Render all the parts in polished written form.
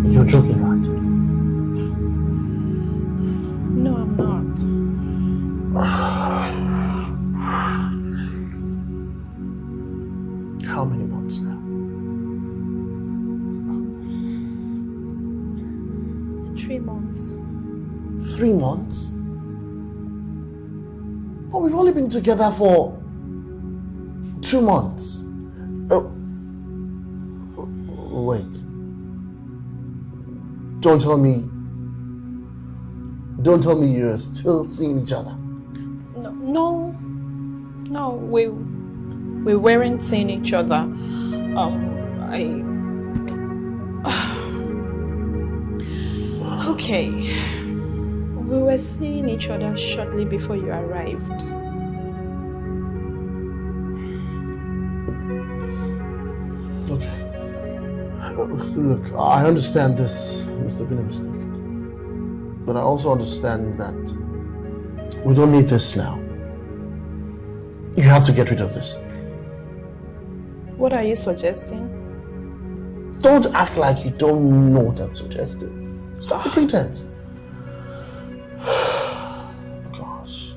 You're joking, right? No, I'm not. How many months now? 3 months. 3 months? Oh, we've only been together for 2 months. Oh, wait. Don't tell me you're still seeing each other. No, we weren't seeing each other. Okay. We were seeing each other shortly before you arrived. Okay. Look, I understand this must have been a mistake. But I also understand that we don't need this now. You have to get rid of this. What are you suggesting? Don't act like you don't know what I'm suggesting. Stop the pretense. Gosh.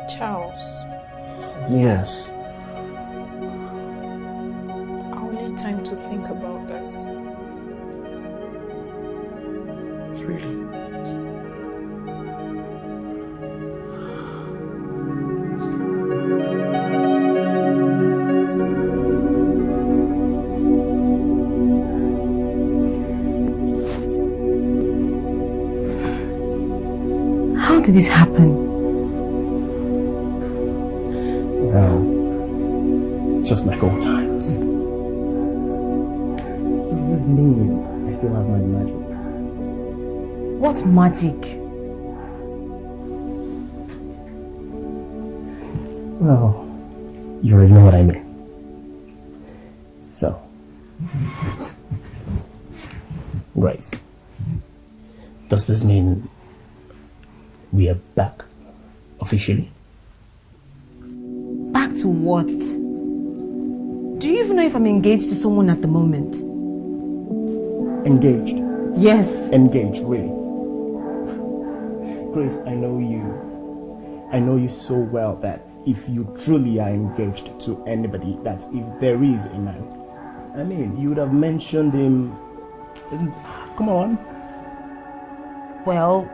Charles. Yes. I'll need time to think about this. Really? How did this happen? Well, just like old times. Does this mean I still have my magic? What magic? Well, you already know what I mean. So, Grace, does this mean we are back officially? Back to what? Do you even know if I'm engaged to someone at the moment? Engaged? Yes. Engaged, really? Grace, I know you so well that if you truly are engaged to anybody, that if there is a man, I mean, you would have mentioned him. Come on. Well,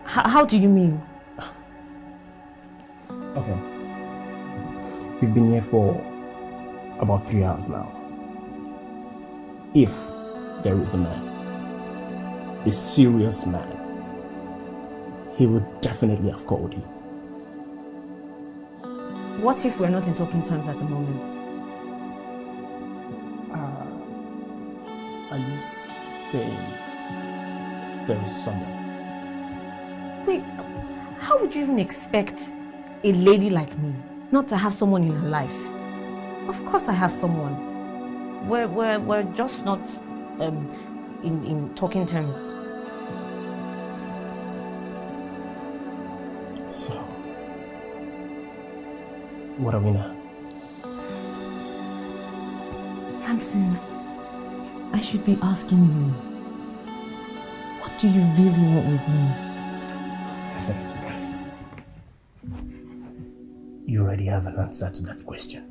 how do you mean? Okay. We've been here for about 3 hours now. If there is a man, a serious man, he would definitely have called you. What if we're not in talking terms at the moment? Are you saying there is someone? Wait, how would you even expect a lady like me not to have someone in her life? Of course I have someone. We're just not in talking terms. So, what are we now? Samson, I should be asking you, what do you really want with me? Listen, guys. You already have an answer to that question.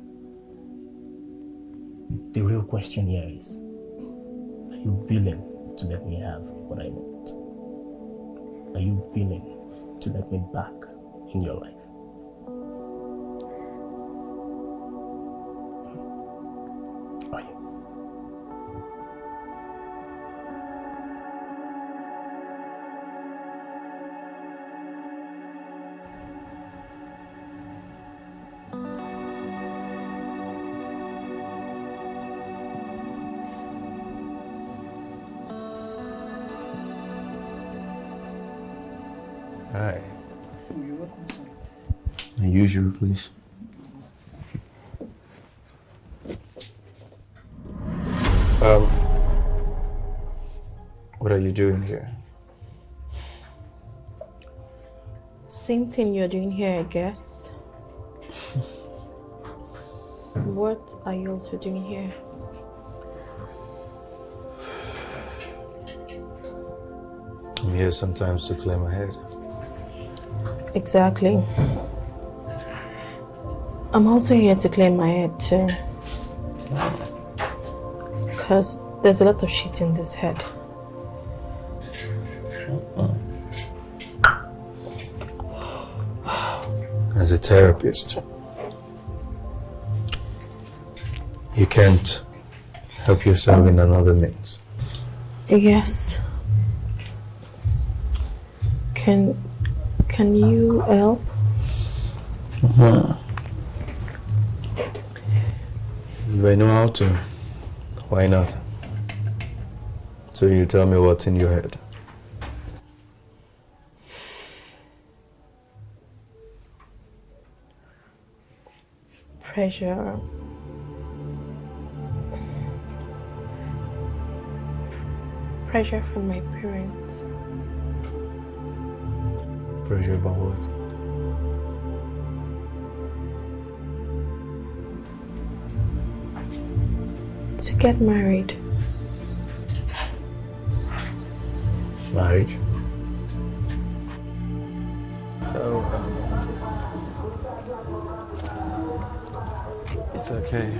The real question here is, are you willing to let me have what I want? Are you willing to let me back in your life? Are you? Hi. Unusual, please. What are you doing here? Same thing you're doing here, I guess. What are you also doing here? I'm here sometimes to clear my head. Exactly. I'm also here to clear my head too. Because there's a lot of shit in this head. As a therapist, you can't help yourself in another means. Yes. Can you help? If I know how to, why not? So you tell me what's in your head. Pressure. Pressure from my parents. Pressure about what? To get married. Marriage? So, it's okay.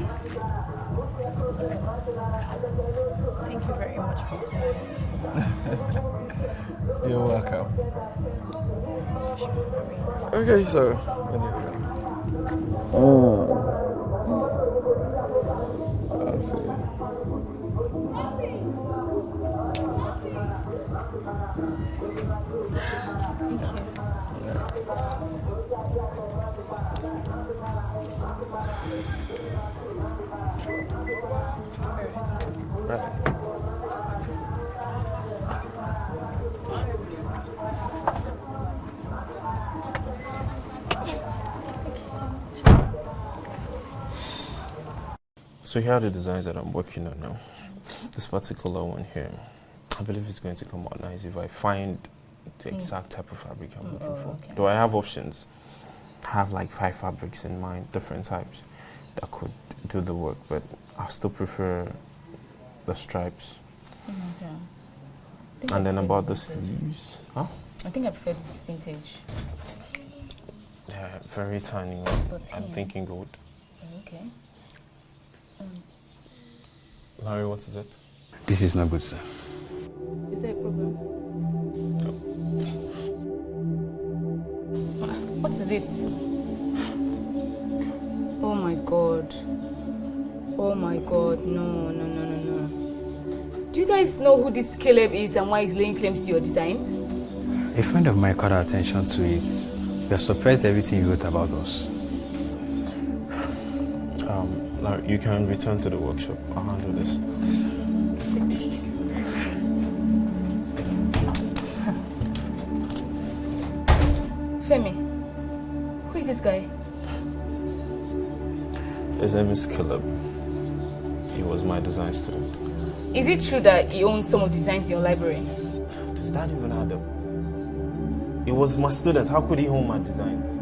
Thank you very much for tonight. You're welcome. Okay, so, so I'll see. Right. So here are the designs that I'm working on now. This particular one here, I believe it's going to come out nice if I find the exact type of fabric I'm looking for. Okay. Do I have options? I have like 5 fabrics in mind, different types that could do the work, but I still prefer the stripes. Okay. And then about the sleeves. Huh? I think I prefer this vintage. Yeah, very tiny one. But I'm thinking gold. Okay. Larry, what is it? This is not good, sir. Is there a problem? What is it? Oh my god. Oh my god. No. Do you guys know who this Caleb is and why he's laying claims to your designs? A friend of mine called our attention to it. We are surprised everything you wrote about us. Larry, you can return to the workshop. I'll handle this. Femi, who is this guy? His name is Caleb. He was my design student. Is it true that he owns some of the designs in your library? Does that even add up? He was my student. How could he own my designs?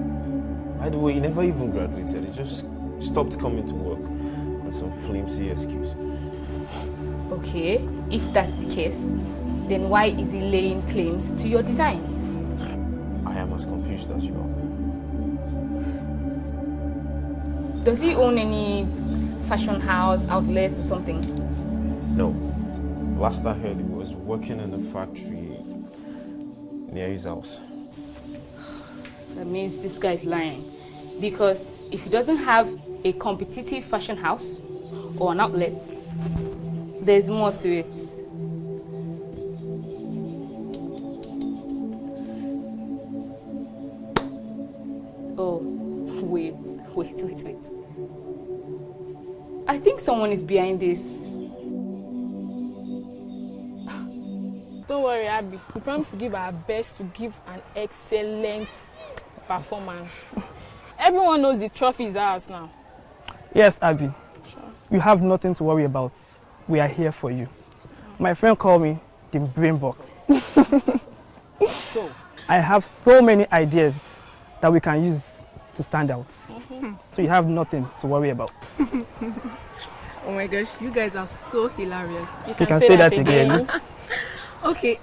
By the way, he never even graduated. He just stopped coming to work on some flimsy excuse. Okay, if that's the case, then why is he laying claims to your designs? I am as confused as you are. Does he own any fashion house, outlets or something? No. Last I heard, he was working in a factory near his house. That means this guy is lying. Because if he doesn't have a competitive fashion house or an outlet, there's more to it. Oh, wait. I think someone is behind this. Don't worry, Abby. We promise to give our best to give an excellent performance. Everyone knows the trophy is ours now. Yes, Abby. Sure. You have nothing to worry about. We are here for you. My friend called me the brain box. So, I have so many ideas that we can use to stand out. So you have nothing to worry about. Oh my gosh, you guys are so hilarious. you can say that again. Okay,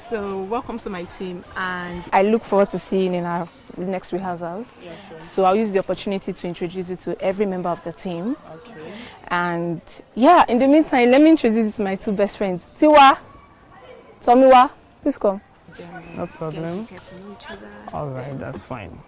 so welcome to my team, and I look forward to seeing you in our next rehearsals. Yeah, sure. So I'll use the opportunity to introduce you to every member of the team. Okay. And yeah, in the meantime, let me introduce you to my two best friends. Tiwa, Tomiwa, please come. No problem. Get to know each other. All right, that's fine.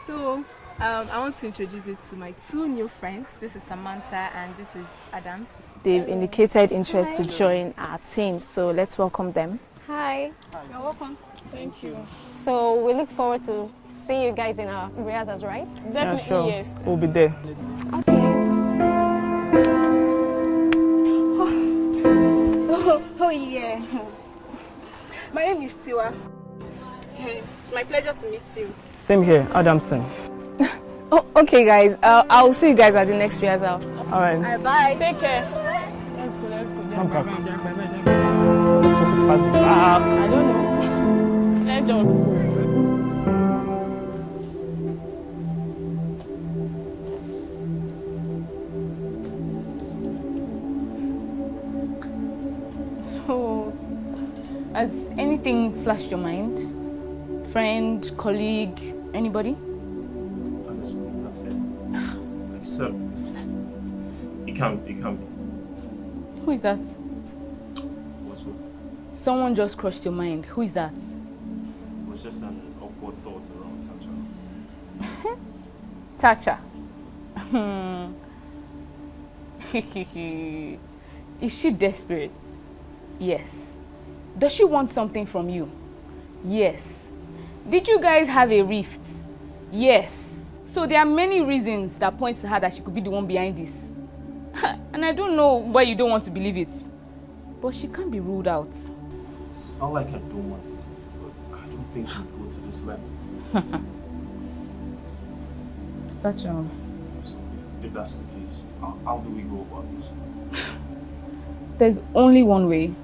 So I want to introduce you to my two new friends. This is Samantha and this is Adams. They've indicated interest to join our team, so let's welcome them. Hi. You're welcome. Thank you. So we look forward to seeing you guys in our rehearsals, right? Definitely, Yeah, sure. yes. We'll be there. Okay. Oh yeah. My name is Tiwa. It's my pleasure to meet you. Same here, Adamson. Oh, okay guys. I'll see you guys at the next rehearsal. All right. Bye. Take care. Let's go, let's go. Come back. I don't know. Let's just go. So, has anything flashed your mind? Friend, colleague, anybody? Honestly, nothing. Except, it can't be. Who is that? What's what? Someone just crossed your mind. Who is that? It was just an awkward thought around Tacha. Tacha. Is she desperate? Yes. Does she want something from you? Yes. Did you guys have a rift? Yes. So there are many reasons that point to her that she could be the one behind this. And I don't know why you don't want to believe it. But she can't be ruled out. It's not like I don't want it, but I don't think she'll go to this level. Tacha. So if that's the case, how do we go about this? There's only one way.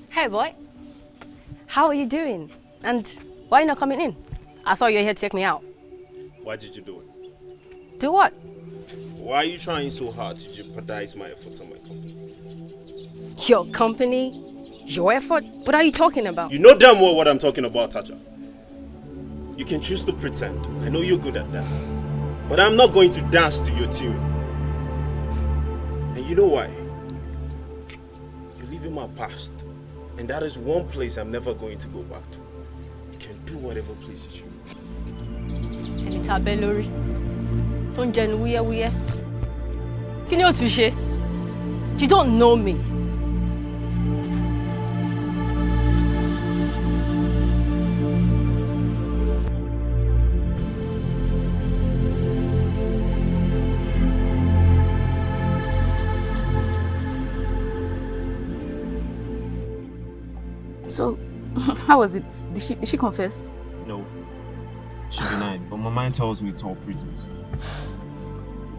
Hey boy, how are you doing? And why are you not coming in? I thought you were here to take me out. Why did you do it? Do what? Why are you trying so hard to jeopardize my efforts and my company? Your company? Your effort? What are you talking about? You know damn well what I'm talking about, Tacha. You can choose to pretend. I know you're good at that. But I'm not going to dance to your tune. And you know why? You live in my past. And that is one place I'm never going to go back to. You can do whatever pleases you. And it's a bellori. Don't jen wuye. Can you touche? You don't know me. So, how was it? Did she confess? No. She denied, but my mind tells me it's all pretense.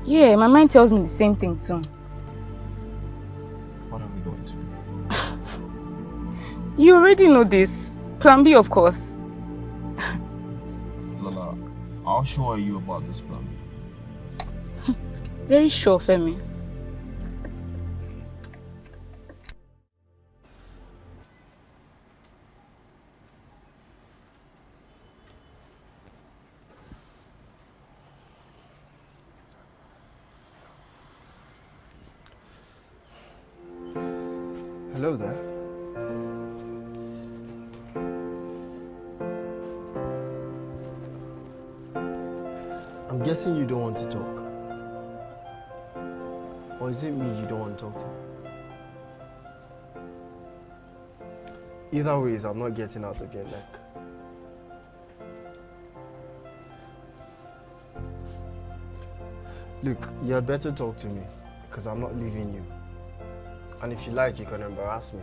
Yeah, my mind tells me the same thing too. What are we going to do? You already know this. Plan B, of course. Lola, how sure are you about this plan? Very sure, Femi. Hello there. I'm guessing you don't want to talk. Or is it me you don't want to talk to? Either ways, I'm not getting out of your neck. Look, you had better talk to me, because I'm not leaving you. And if you like, you can embarrass me.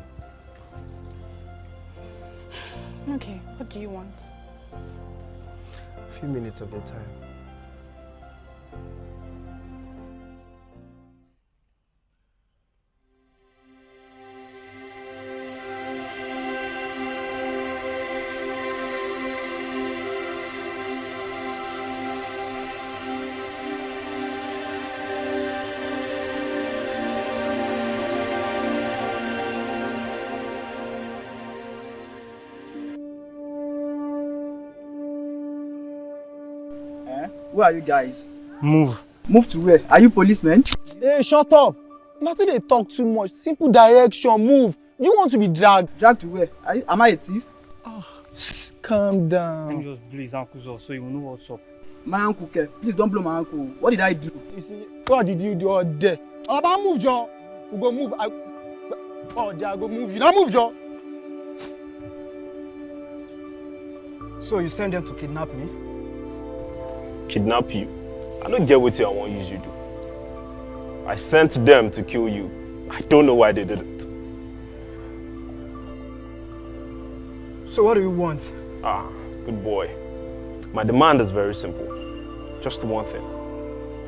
Okay, what do you want? A few minutes of your time. Where are you guys? Move. Move to where? Are you policemen? Hey, shut up! Nothing they talk too much. Simple direction, move. You want to be dragged? Dragged to where? Am I a thief? Calm down. Let me just blow his ankles off so you will know what's up. My uncle, please don't blow my uncle. What did I do? You see, what did you do all day? About move, Joe. We go move. Oh, there I go move. You don't move, Joe. So you sent them to kidnap me? Kidnap you? I don't get what I want you to do. I sent them to kill you. I don't know why they did it. So what do you want? Ah, good boy. My demand is very simple. Just one thing.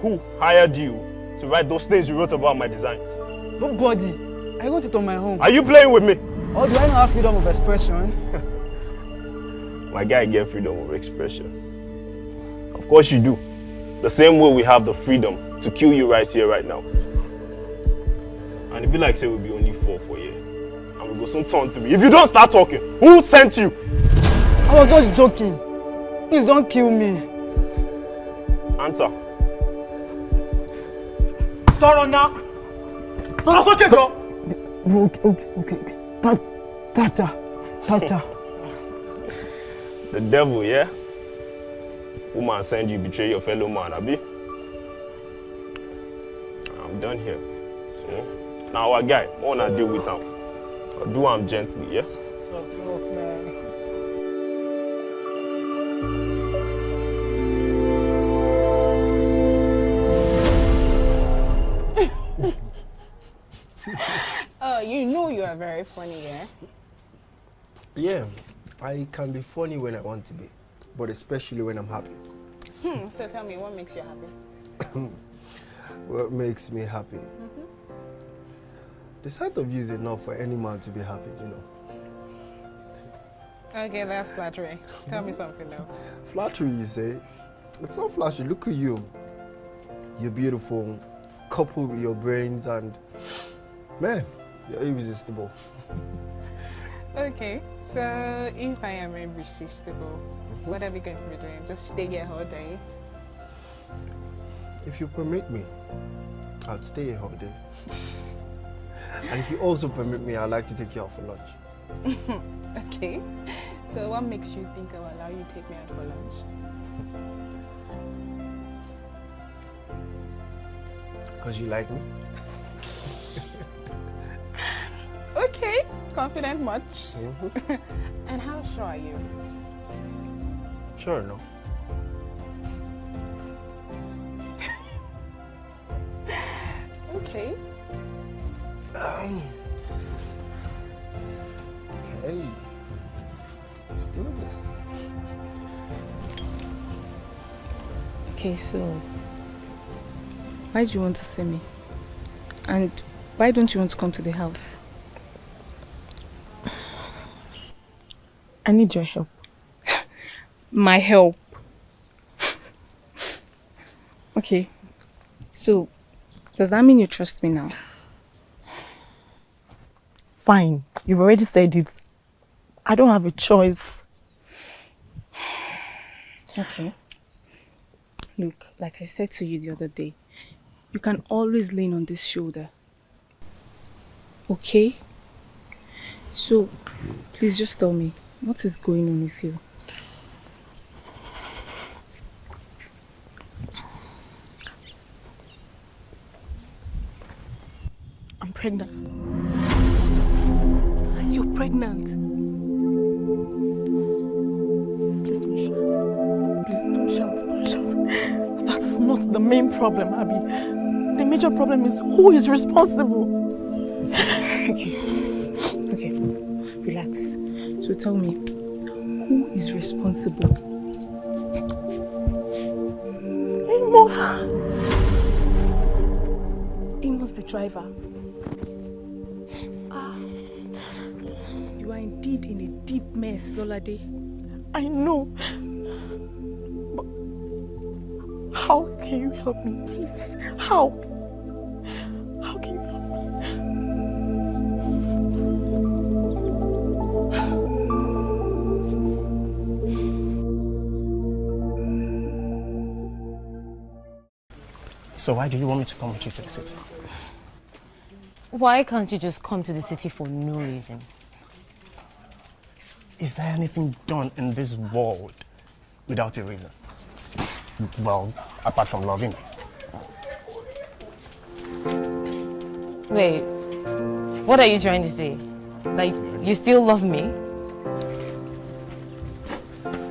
Who hired you to write those things you wrote about my designs? Nobody. I wrote it on my own. Are you playing with me? Or do I not have freedom of expression? My guy get freedom of expression. Of course you do. The same way we have the freedom to kill you right here, right now. And it be like say we'll be only 4 for you. And we go soon turn 3. If you don't start talking, who sent you? I was just joking. Please don't kill me. Answer. Sorry now. That's okay, bro. Okay. Tata. The devil, yeah? Woman send you betray your fellow man, Abi? I'm done here. So, now our guy, I wanna deal with him. I'll do him gently, yeah? So tough, man. You know you are very funny, yeah? Yeah, I can be funny when I want to be, but especially when I'm happy. So tell me, what makes you happy? What makes me happy? The sight of you is enough for any man to be happy, you know. Okay, that's flattering. Tell me something else. Flattery, you say? It's not flashy. Look at you. You're beautiful, coupled with your brains, and man, you're irresistible. Okay, so if I am irresistible, what are we going to be doing? Just stay here all day? If you permit me, I'd stay here all day. And if you also permit me, I'd like to take you out for lunch. Okay, so what makes you think I'll allow you to take me out for lunch? Because you like me? Okay, confident much. And how sure are you? Sure enough. Okay. Okay. Let's do this. Okay, so why do you want to see me? And why don't you want to come to the house? I need your help. My help. Okay. So, does that mean you trust me now? Fine. You've already said it. I don't have a choice. Okay. Look, like I said to you the other day, you can always lean on this shoulder. Okay? So, please just tell me, what is going on with you? I'm pregnant. What? You're pregnant? Please don't shout. Please don't shout. Don't shout. That's not the main problem, Abby. The major problem is who is responsible. Okay, relax. So tell me, who is responsible? Amos! Amos the driver. You are indeed in a deep mess, Lolade. I know. But how can you help me, please? How? How can you help me? So why do you want me to come with you to the city? Why can't you just come to the city for no reason? Is there anything done in this world without a reason? Well, apart from loving me. Wait, what are you trying to say? Like, you still love me?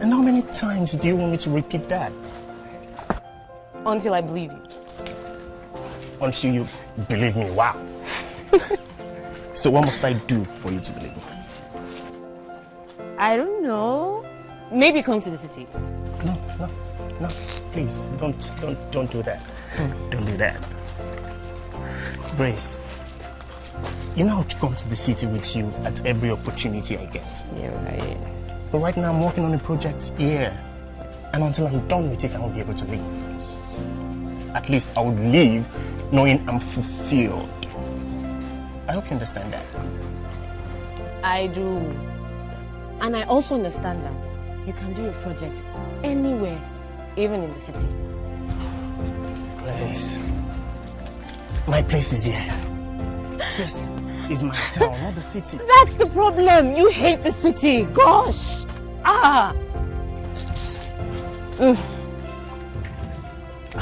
And how many times do you want me to repeat that? Until I believe you. Until you believe me, wow. So what must I do for you to believe me? I don't know. Maybe come to the city. No, please, don't do that. Don't do that. Grace, you know how to come to the city with you at every opportunity I get. Yeah, right. But right now I'm working on a project here. And until I'm done with it, I won't be able to leave. At least I would leave knowing I'm fulfilled. I hope you understand that. I do. And I also understand that you can do your project anywhere, even in the city. Grace, my place is here. This is my town, not the city. That's the problem. You hate the city. Gosh. How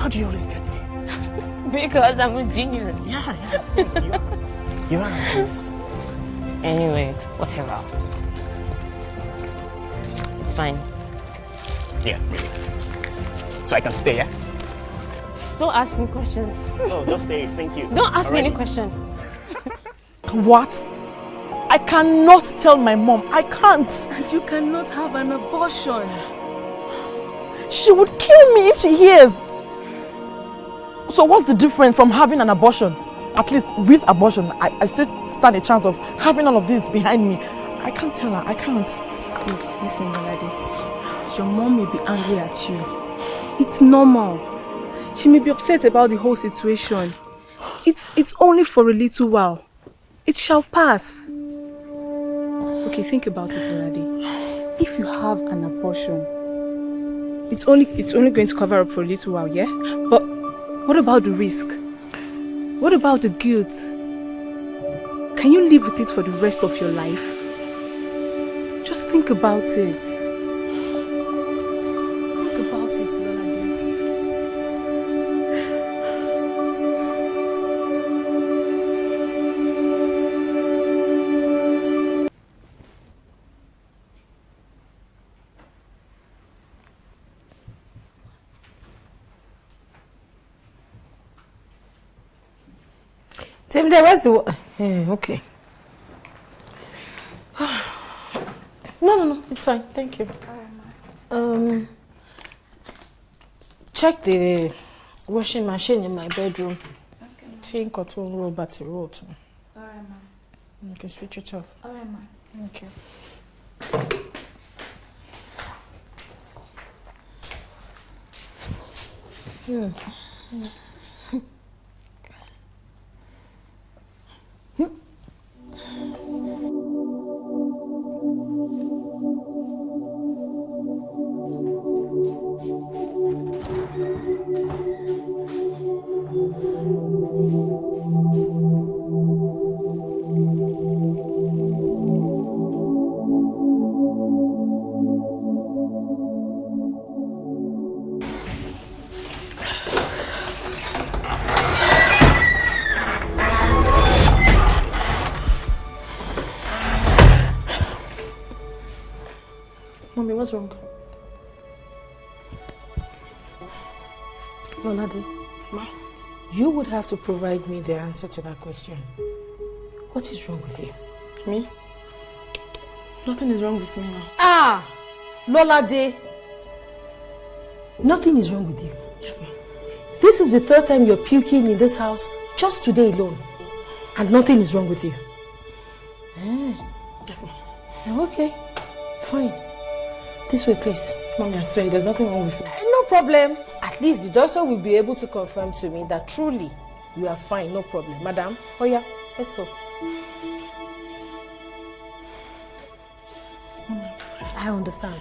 do you always get me? Because I'm a genius. Yeah, of course you are. You are a genius. Anyway, whatever. It's fine. Yeah, really. So I can stay, yeah? Just don't ask me questions. Oh, just stay. Thank you. Don't ask me Alright. any question. What? I cannot tell my mom. I can't. And you cannot have an abortion. She would kill me if she hears. So what's the difference from having an abortion? At least with abortion, I still stand a chance of having all of this behind me. I can't tell her. I can't. Look, listen, Lolade. Your mom may be angry at you. It's normal. She may be upset about the whole situation. It's only for a little while. It shall pass. Okay, think about it, Lolade. If you have an abortion, it's only going to cover up for a little while, yeah? But what about the risk? What about the guilt? Can you live with it for the rest of your life? Just think about it. Think about it, Lolade. Tim, where's the... okay. No, it's fine. Thank you. Check the washing machine in my bedroom. Okay. Cotton roll battery roll. Alright, ma. You can switch it off. Alright, ma. Thank you. Mommy, what's wrong? Lolade, Ma, you would have to provide me the answer to that question. What is wrong with you? Me? Nothing is wrong with me now. Ah! Lolade! Nothing is wrong with you. Yes, ma'am. This is the third time you're puking in this house just today alone. And nothing is wrong with you. Yes, ma'am. Okay, fine. This way, please. Mommy, I swear, there's nothing wrong with me. No problem. At least the doctor will be able to confirm to me that truly you are fine, no problem. Madam, oh yeah, let's go. I understand.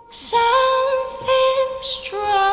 Something strong.